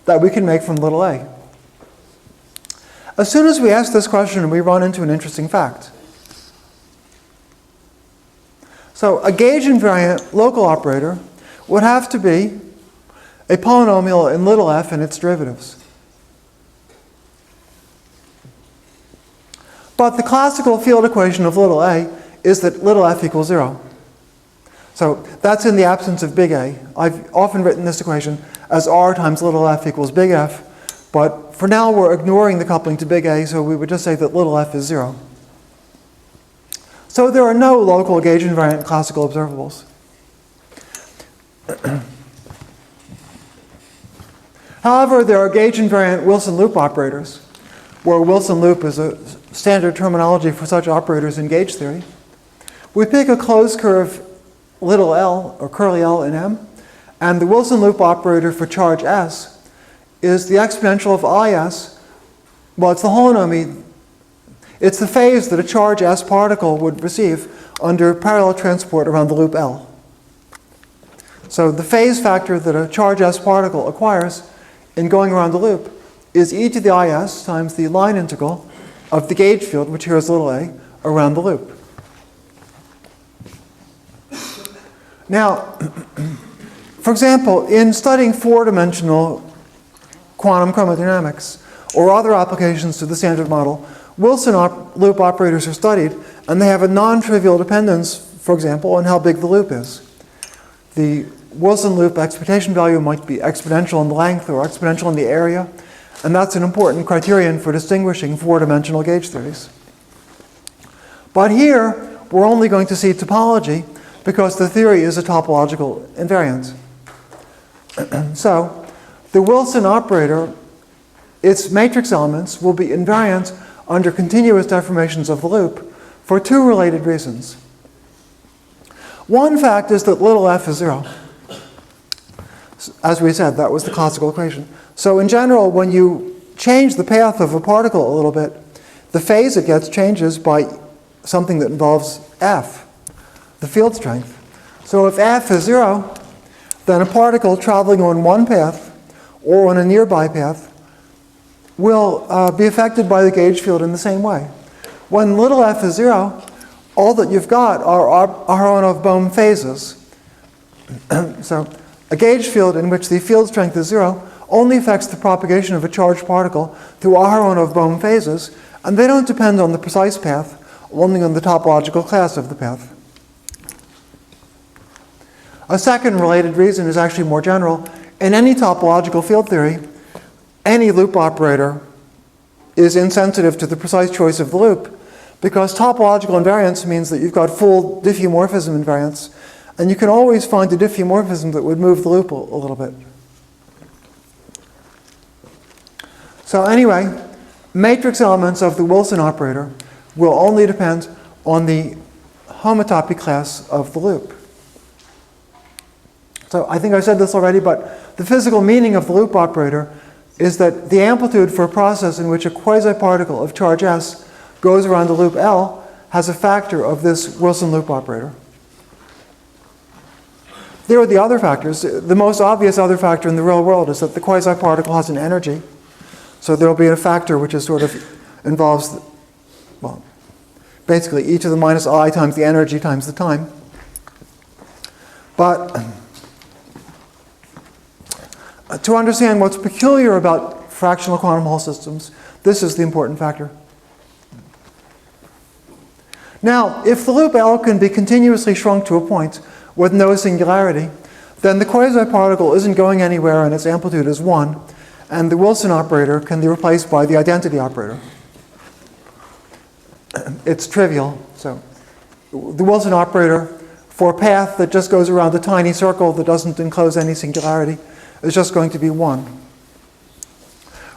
that we can make from little a. As soon as we ask this question, we run into an interesting fact. So a gauge-invariant local operator would have to be a polynomial in little f and its derivatives. But the classical field equation of little a is that little f equals 0. So that's in the absence of big A. I've often written this equation as r times little f equals big F, but for now we're ignoring the coupling to big A, so we would just say that little f is 0. So there are no local gauge-invariant classical observables. However, there are gauge-invariant Wilson loop operators, where Wilson loop is a standard terminology for such operators in gauge theory. We pick a closed curve little l, or curly L in M, and the Wilson loop operator for charge S is the exponential of IS. Well, it's the holonomy. It's the phase that a charge S particle would receive under parallel transport around the loop L. So the phase factor that a charge S particle acquires in going around the loop is e to the IS times the line integral of the gauge field, which here is little a, around the loop. Now, for example, in studying four-dimensional quantum chromodynamics or other applications to the standard model, Wilson loop operators are studied, and they have a non-trivial dependence, for example, on how big the loop is. The Wilson loop expectation value might be exponential in the length or exponential in the area, and that's an important criterion for distinguishing four-dimensional gauge theories. But here, we're only going to see topology because the theory is a topological invariant. So, the Wilson operator, its matrix elements will be invariant under continuous deformations of the loop for two related reasons. One fact is that little f is 0. As we said, that was the classical equation. So in general, when you change the path of a particle a little bit, the phase it gets changes by something that involves f. the field strength. So if F is 0, then a particle traveling on one path or on a nearby path will be affected by the gauge field in the same way. When little f is 0, all that you've got are Aharonov-Bohm phases. So a gauge field in which the field strength is 0 only affects the propagation of a charged particle through Aharonov-Bohm phases, and they don't depend on the precise path, only on the topological class of the path. A second related reason is actually more general. In any topological field theory, any loop operator is insensitive to the precise choice of the loop, because topological invariance means that you've got full diffeomorphism invariance, and you can always find a diffeomorphism that would move the loop a little bit. So anyway, matrix elements of the Wilson operator will only depend on the homotopy class of the loop. So I think I said this already, but the physical meaning of the loop operator is that the amplitude for a process in which a quasi-particle of charge S goes around a loop L has a factor of this Wilson loop operator. There are the other factors. The most obvious other factor in the real world is that the quasi-particle has an energy. So there will be a factor which is sort of involves, well, basically e to the minus I times the energy times the time. But to understand what's peculiar about fractional quantum Hall systems, this is the important factor. Now, if the loop L can be continuously shrunk to a point with no singularity, then the quasi-particle isn't going anywhere and its amplitude is 1, and the Wilson operator can be replaced by the identity operator. It's trivial. So the Wilson operator for a path that just goes around a tiny circle that doesn't enclose any singularity is just going to be 1.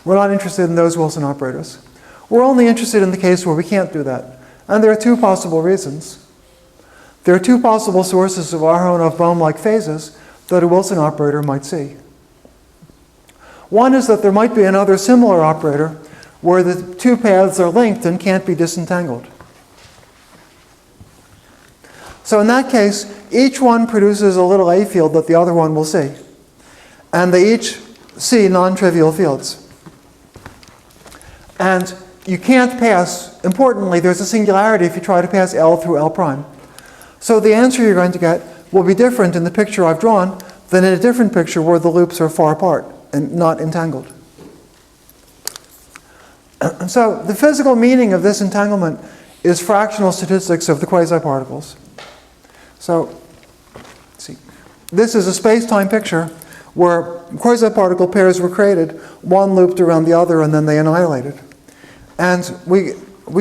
We're not interested in those Wilson operators. We're only interested in the case where we can't do that. And there are two possible reasons. There are two possible sources of Aharonov-Bohm-like phases that a Wilson operator might see. One is that there might be another similar operator where the two paths are linked and can't be disentangled. So in that case, each one produces a little A field that the other one will see. And they each see non-trivial fields. And you can't pass, importantly, there's a singularity if you try to pass L through L prime. So the answer you're going to get will be different in the picture I've drawn than in a different picture where the loops are far apart and not entangled. So the physical meaning of this entanglement is fractional statistics of the quasi-particles. So, see, this is a space-time picture where quasi-particle pairs were created, one looped around the other, and then they annihilated. And we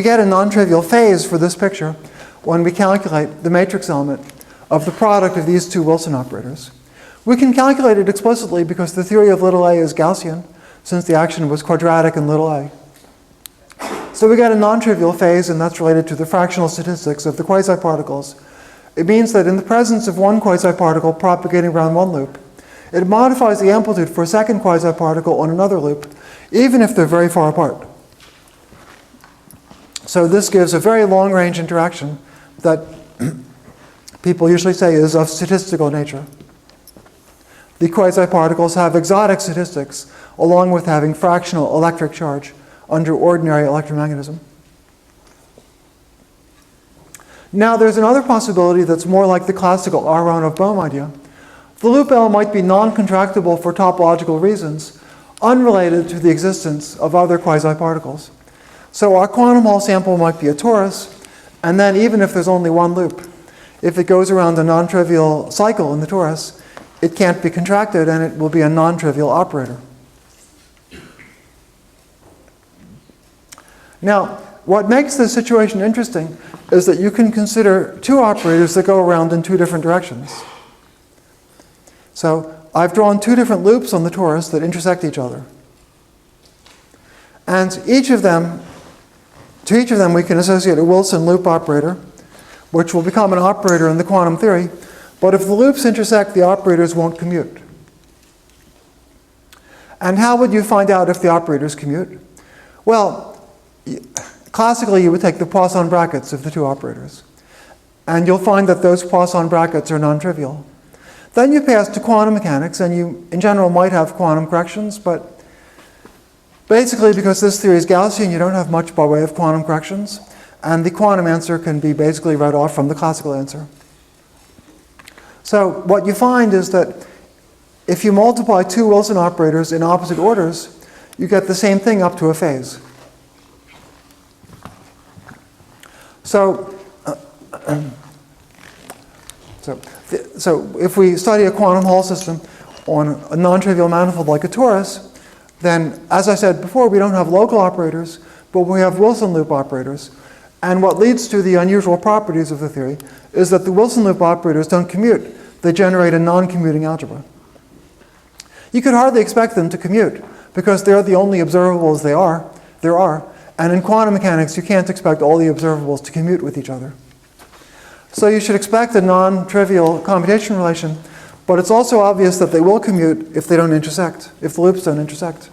get a non-trivial phase for this picture when we calculate the matrix element of the product of these two Wilson operators. We can calculate it explicitly because the theory of little a is Gaussian, since the action was quadratic in little a. So we get a non-trivial phase, and that's related to the fractional statistics of the quasi-particles. It means that in the presence of one quasi-particle propagating around one loop, it modifies the amplitude for a second quasi-particle on another loop, even if they're very far apart. So this gives a very long-range interaction that people usually say is of statistical nature. The quasi-particles have exotic statistics, along with having fractional electric charge under ordinary electromagnetism. Now there's another possibility that's more like the classical Aharonov-Bohm idea. The loop L might be non-contractible for topological reasons, unrelated to the existence of other quasi-particles. So our quantum Hall sample might be a torus, and then even if there's only one loop, if it goes around a non-trivial cycle in the torus, it can't be contracted and it will be a non-trivial operator. Now, what makes this situation interesting is that you can consider two operators that go around in two different directions. So I've drawn two different loops on the torus that intersect each other. And to each of them we can associate a Wilson loop operator, which will become an operator in the quantum theory. But if the loops intersect, the operators won't commute. And how would you find out if the operators commute? Well, classically, you would take the Poisson brackets of the two operators. And you'll find that those Poisson brackets are non-trivial. Then you pass to quantum mechanics, and you, in general, might have quantum corrections, but basically, because this theory is Gaussian, you don't have much by way of quantum corrections, and the quantum answer can be basically read off from the classical answer. So what you find is that if you multiply two Wilson operators in opposite orders, you get the same thing up to a phase. So if we study a quantum Hall system on a non-trivial manifold like a torus, then, as I said before, we don't have local operators, but we have Wilson loop operators. And what leads to the unusual properties of the theory is that the Wilson loop operators don't commute. They generate a non-commuting algebra. You could hardly expect them to commute, because they're the only observables there are. And in quantum mechanics, you can't expect all the observables to commute with each other. So you should expect a non-trivial commutation relation, but it's also obvious that they will commute if they don't intersect, if the loops don't intersect.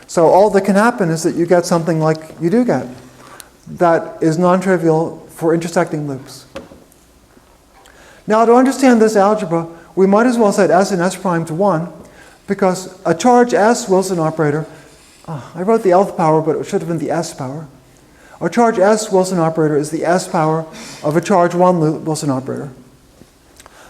So all that can happen is that you get something like you do get, that is non-trivial for intersecting loops. Now, to understand this algebra, we might as well set S and S prime to 1, because a charge S Wilson operator, I wrote the Lth power, but it should have been the S power. A charge S Wilson operator is the S power of a charge 1 Wilson operator.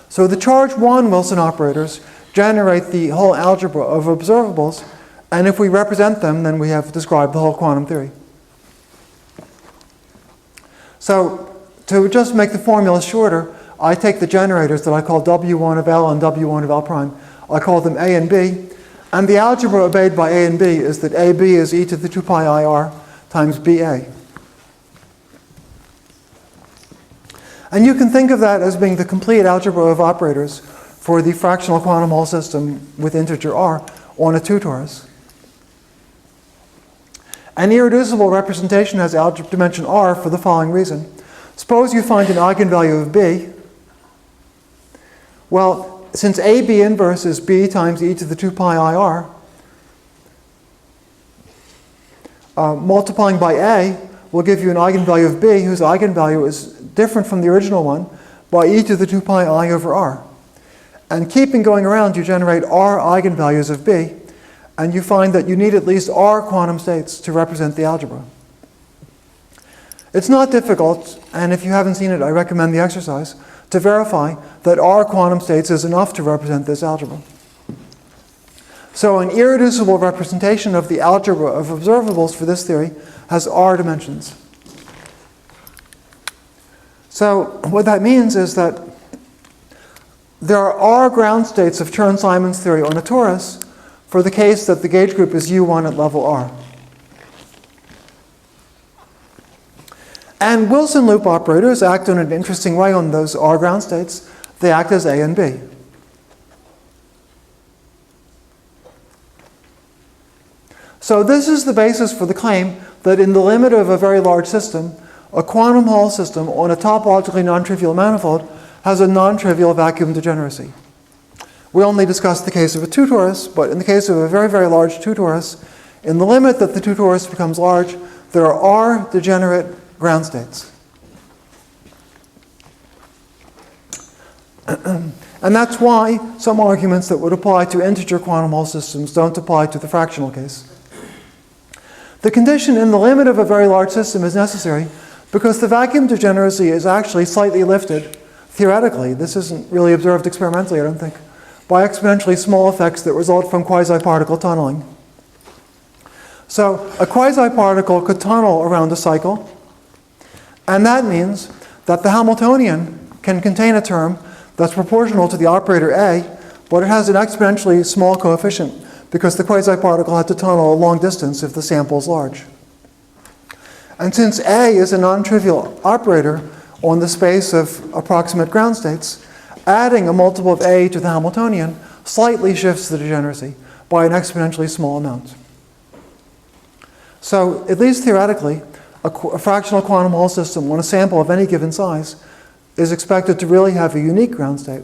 So the charge 1 Wilson operators generate the whole algebra of observables, and if we represent them, then we have described the whole quantum theory. So to just make the formula shorter, I take the generators that I call W1 of L and W1 of L prime. I call them A and B. And the algebra obeyed by A and B is that AB is e to the 2 pi IR times BA. And you can think of that as being the complete algebra of operators for the fractional quantum Hall system with integer r on a 2 torus. An irreducible representation has algebra dimension r for the following reason. Suppose you find an eigenvalue of b. Well, since AB inverse is b times e to the 2 pi IR, multiplying by a will give you an eigenvalue of b whose eigenvalue is different from the original one by e to the 2 pi I over r. And keeping going around, you generate r eigenvalues of b, and you find that you need at least r quantum states to represent the algebra. It's not difficult, and if you haven't seen it, I recommend the exercise, to verify that r quantum states is enough to represent this algebra. So an irreducible representation of the algebra of observables for this theory has r dimensions. So what that means is that there are r ground states of Chern-Simons theory on a torus for the case that the gauge group is U1 at level r. And Wilson loop operators act in an interesting way on those r ground states. They act as A and B. So this is the basis for the claim that in the limit of a very large system, a quantum Hall system on a topologically non-trivial manifold has a non-trivial vacuum degeneracy. We only discussed the case of a 2 torus, but in the case of a very, very large 2 torus, in the limit that the 2 torus becomes large, there are r degenerate ground states. And that's why some arguments that would apply to integer quantum Hall systems don't apply to the fractional case. The condition in the limit of a very large system is necessary because the vacuum degeneracy is actually slightly lifted, theoretically, this isn't really observed experimentally, I don't think, by exponentially small effects that result from quasi-particle tunneling. So a quasi-particle could tunnel around a cycle, and that means that the Hamiltonian can contain a term that's proportional to the operator A, but it has an exponentially small coefficient because the quasi-particle had to tunnel a long distance if the sample is large. And since A is a non-trivial operator on the space of approximate ground states, adding a multiple of A to the Hamiltonian slightly shifts the degeneracy by an exponentially small amount. So, at least theoretically, a fractional quantum Hall system on a sample of any given size is expected to really have a unique ground state.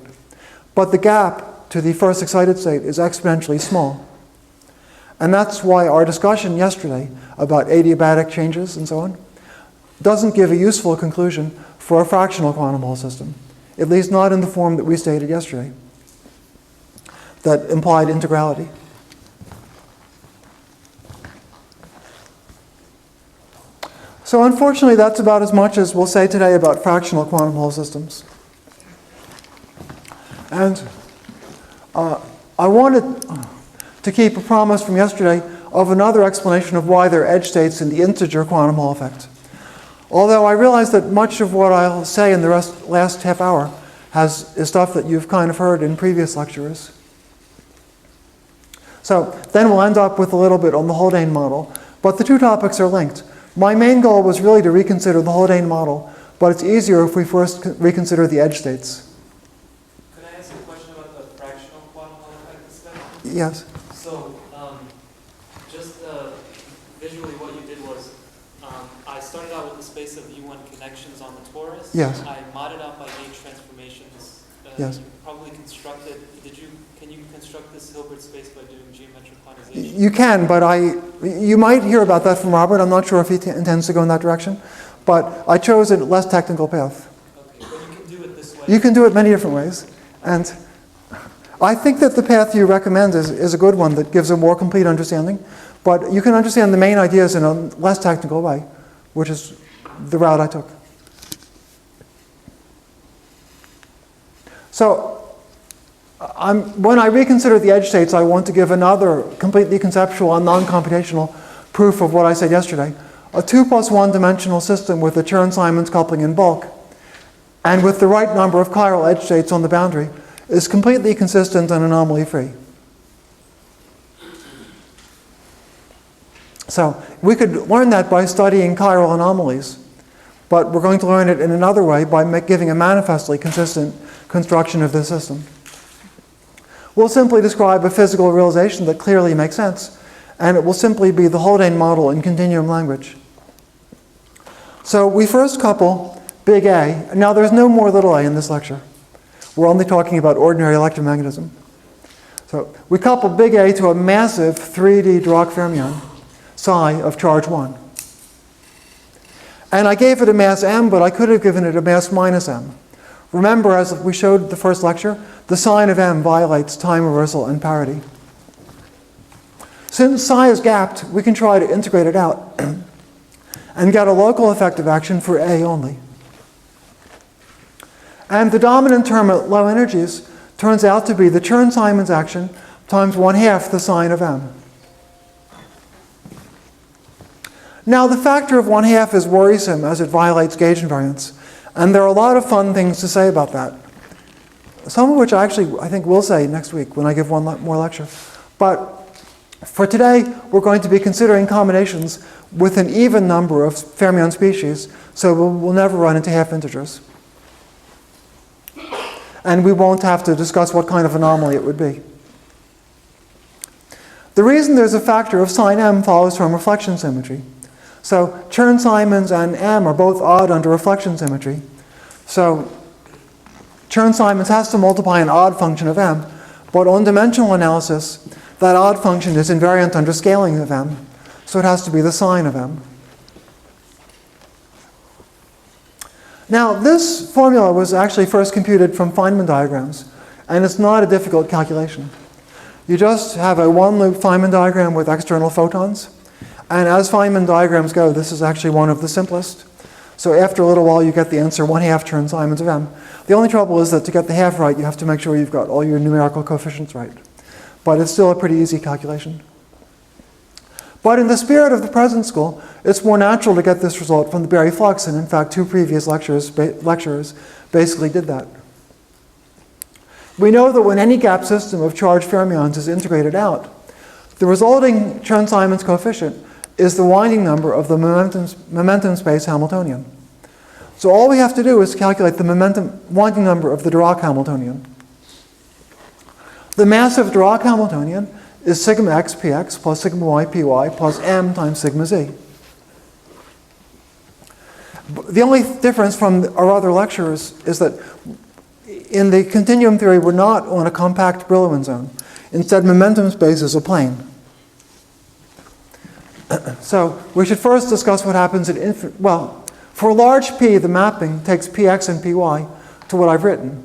But the gap to the first excited state is exponentially small. And that's why our discussion yesterday about adiabatic changes and so on doesn't give a useful conclusion for a fractional quantum Hall system, at least not in the form that we stated yesterday, that implied integrality. So unfortunately, that's about as much as we'll say today about fractional quantum Hall systems. And I wanted to keep a promise from yesterday of another explanation of why there are edge states in the integer quantum Hall effect. Although I realize that much of what I'll say in the last half hour is stuff that you've kind of heard in previous lectures. So then we'll end up with a little bit on the Haldane model, but the two topics are linked. My main goal was really to reconsider the Haldane model, but it's easier if we first reconsider the edge states. Could I ask a question about the fractional quantum Hall effect discussion? Yes. So, just visually what you did was, I started out with the space of U1 connections on the torus. Yes. I modded out by gauge transformations. Yes. You probably constructed, can you construct this Hilbert space by doing geometric quantization? You can, but you might hear about that from Robert. I'm not sure if he intends to go in that direction. But I chose a less technical path. Okay, but you can do it this way. You can do it many different ways. And I think that the path you recommend is a good one that gives a more complete understanding. But you can understand the main ideas in a less technical way, which is the route I took. So when I reconsider the edge states, I want to give another completely conceptual and non-computational proof of what I said yesterday. A 2 + 1 dimensional system with a Chern-Simons coupling in bulk and with the right number of chiral edge states on the boundary is completely consistent and anomaly-free. So we could learn that by studying chiral anomalies, but we're going to learn it in another way by giving a manifestly consistent construction of this system. We'll simply describe a physical realization that clearly makes sense, and it will simply be the Haldane model in continuum language. So we first couple big A. Now there's no more little a in this lecture. We're only talking about ordinary electromagnetism. So we couple big A to a massive 3D Dirac fermion, psi of charge 1. And I gave it a mass m, but I could have given it a mass minus m. Remember, as we showed the first lecture, the sign of m violates time reversal and parity. Since psi is gapped, we can try to integrate it out and get a local effective action for A only. And the dominant term at low energies turns out to be the Chern-Simons action times 1/2 the sign of m. Now the factor of 1/2 is worrisome as it violates gauge invariance. And there are a lot of fun things to say about that. Some of which I think will say next week when I give one more lecture. But for today, we're going to be considering combinations with an even number of fermion species, so we'll never run into half integers. And we won't have to discuss what kind of anomaly it would be. The reason there's a factor of sine m follows from reflection symmetry. So Chern-Simons and m are both odd under reflection symmetry. So Chern-Simons has to multiply an odd function of m, but on dimensional analysis, that odd function is invariant under scaling of m, so it has to be the sine of m. Now, this formula was actually first computed from Feynman diagrams, and it's not a difficult calculation. You just have a one-loop Feynman diagram with external photons, and as Feynman diagrams go, this is actually one of the simplest. So after a little while, you get the answer 1/2 Chern-Simons of m. The only trouble is that to get the half right, you have to make sure you've got all your numerical coefficients right. But it's still a pretty easy calculation. But in the spirit of the present school, it's more natural to get this result from the Berry flux, and in fact, 2 previous lecturers basically did that. We know that when any gap system of charged fermions is integrated out, the resulting Chern-Simons coefficient is the winding number of the momentum space Hamiltonian. So all we have to do is calculate the winding number of the Dirac Hamiltonian. The mass of Dirac Hamiltonian is sigma x px plus sigma y py plus m times sigma z. The only difference from our other lectures is that in the continuum theory, we're not on a compact Brillouin zone. Instead, momentum space is a plane. So we should first discuss what happens at For large p, the mapping takes px and py to what I've written.